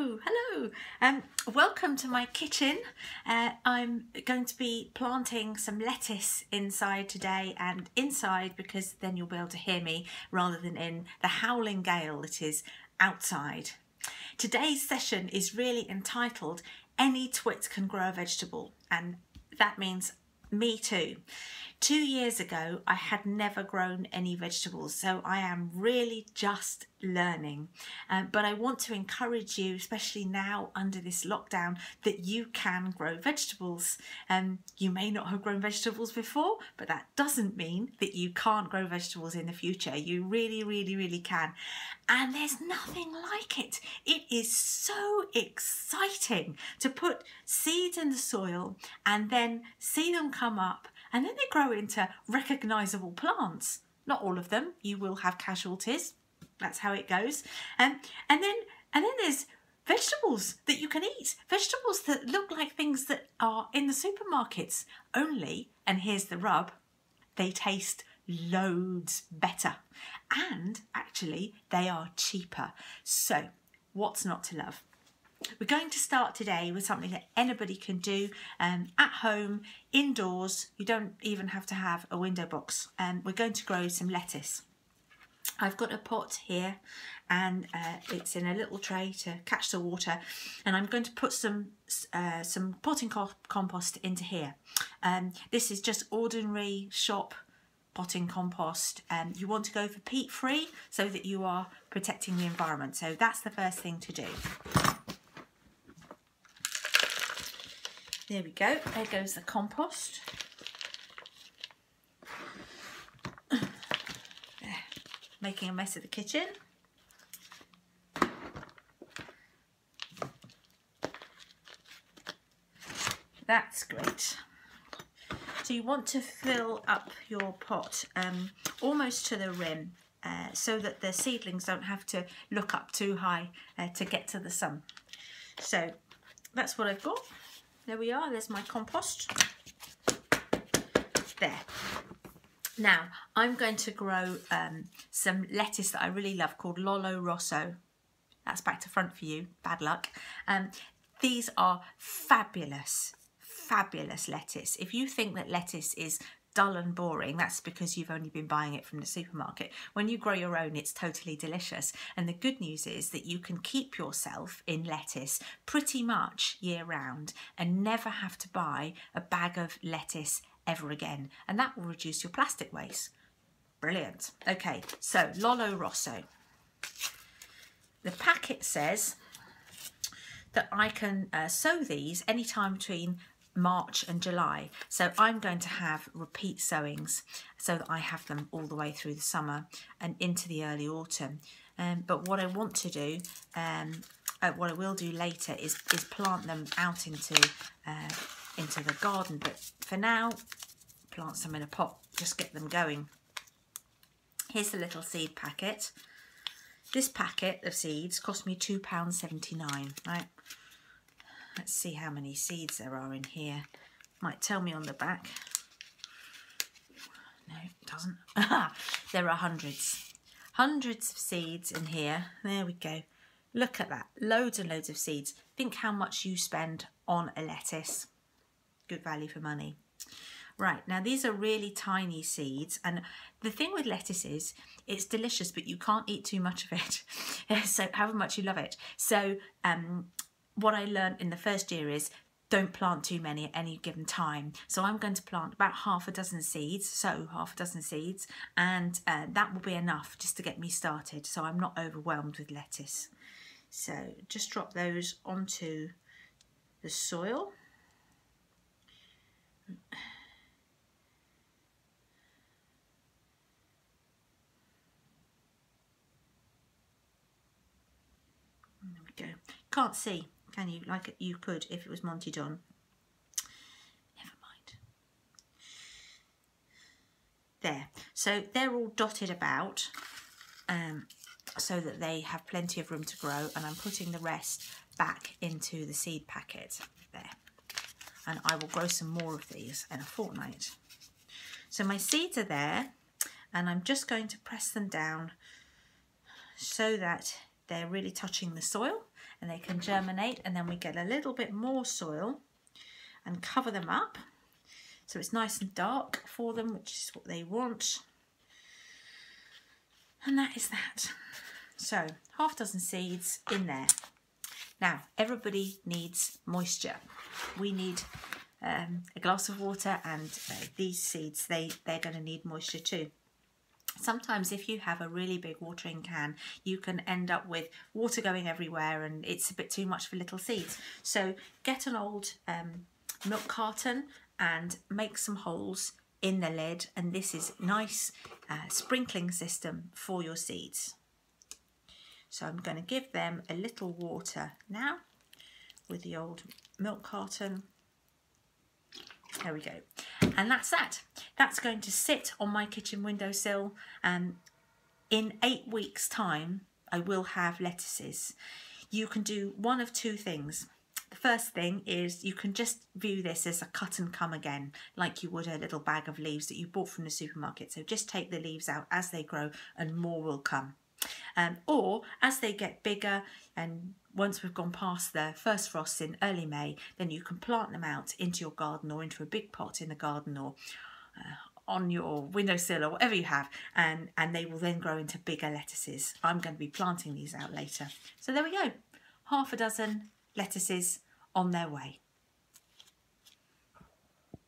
Hello. Welcome to my kitchen. I'm going to be planting some lettuce inside today, and inside because then you'll be able to hear me rather than in the howling gale that is outside. Today's session is really entitled Any Twit Can Grow a Vegetable, and that means me too. 2 years ago I had never grown any vegetables, so I am really just learning, but I want to encourage you, especially now under this lockdown, that you can grow vegetables. You may not have grown vegetables before, but that doesn't mean that you can't grow vegetables in the future. You really can, and there's nothing like it. It is so exciting to put seeds in the soil and then see them come up, and then they grow into recognisable plants. Not all of them, you will have casualties, that's how it goes. And then there's vegetables that you can eat, vegetables that look like things that are in the supermarkets, only, and here's the rub, they taste loads better, and actually they are cheaper. So what's not to love? We're going to start today with something that anybody can do at home, indoors. You don't even have to have a window box. We're going to grow some lettuce. I've got a pot here, and it's in a little tray to catch the water, and I'm going to put some potting compost into here. This is just ordinary shop potting compost. You want to go for peat free so that you are protecting the environment. So that's the first thing to do. There we go, there goes the compost. There. Making a mess of the kitchen. That's great. So you want to fill up your pot almost to the rim, so that the seedlings don't have to look up too high to get to the sun. So that's what I've got. There we are, there's my compost. There. Now, I'm going to grow some lettuce that I really love called Lollo Rosso. That's back to front for you, bad luck. These are fabulous lettuce. If you think that lettuce is dull and boring, that's because you've only been buying it from the supermarket. When you grow your own, it's totally delicious. And the good news is that you can keep yourself in lettuce pretty much year round and never have to buy a bag of lettuce ever again. And that will reduce your plastic waste. Brilliant. Okay, so Lollo Rosso. The packet says that I can sow these anytime between March and July, so I'm going to have repeat sowings so that I have them all the way through the summer and into the early autumn. But what I want to do, what I will do later, is plant them out into the garden. But for now, plant some in a pot, just get them going. Here's the little seed packet. This packet of seeds cost me £2.79, right? Let's see how many seeds there are in here. Might tell me on the back. No, it doesn't. There are hundreds. Hundreds of seeds in here. There we go. Look at that. Loads and loads of seeds. Think how much you spend on a lettuce. Good value for money. Right, now these are really tiny seeds, and the thing with lettuce is it's delicious, but you can't eat too much of it. So however much you love it. So what I learned in the first year is don't plant too many at any given time. So I'm going to plant about half a dozen seeds, and that will be enough just to get me started, so I'm not overwhelmed with lettuce. So just drop those onto the soil. There we go. Can't see, can you, like you could if it was Monty Don? Never mind. There. So they're all dotted about so that they have plenty of room to grow, and I'm putting the rest back into the seed packet. There. And I will grow some more of these in a fortnight. So my seeds are there, and I'm just going to press them down so that they're really touching the soil and they can germinate, and then we get a little bit more soil and cover them up so it's nice and dark for them, which is what they want. And that is that. So half dozen seeds in there. Now everybody needs moisture. We need a glass of water, and these seeds, they're going to need moisture too. Sometimes if you have a really big watering can, you can end up with water going everywhere and it's a bit too much for little seeds. So get an old milk carton and make some holes in the lid, and this is nice sprinkling system for your seeds. So I'm going to give them a little water now with the old milk carton. There we go. And that's that. That's going to sit on my kitchen windowsill, and in 8 weeks time I will have lettuces. You can do one of two things. The first thing is you can just view this as a cut and come again, like you would a little bag of leaves that you bought from the supermarket. So just take the leaves out as they grow and more will come. Or as they get bigger, and once we've gone past the first frosts in early May, then you can plant them out into your garden or into a big pot in the garden, or on your windowsill or whatever you have, and they will then grow into bigger lettuces. I'm going to be planting these out later. So there we go, half a dozen lettuces on their way.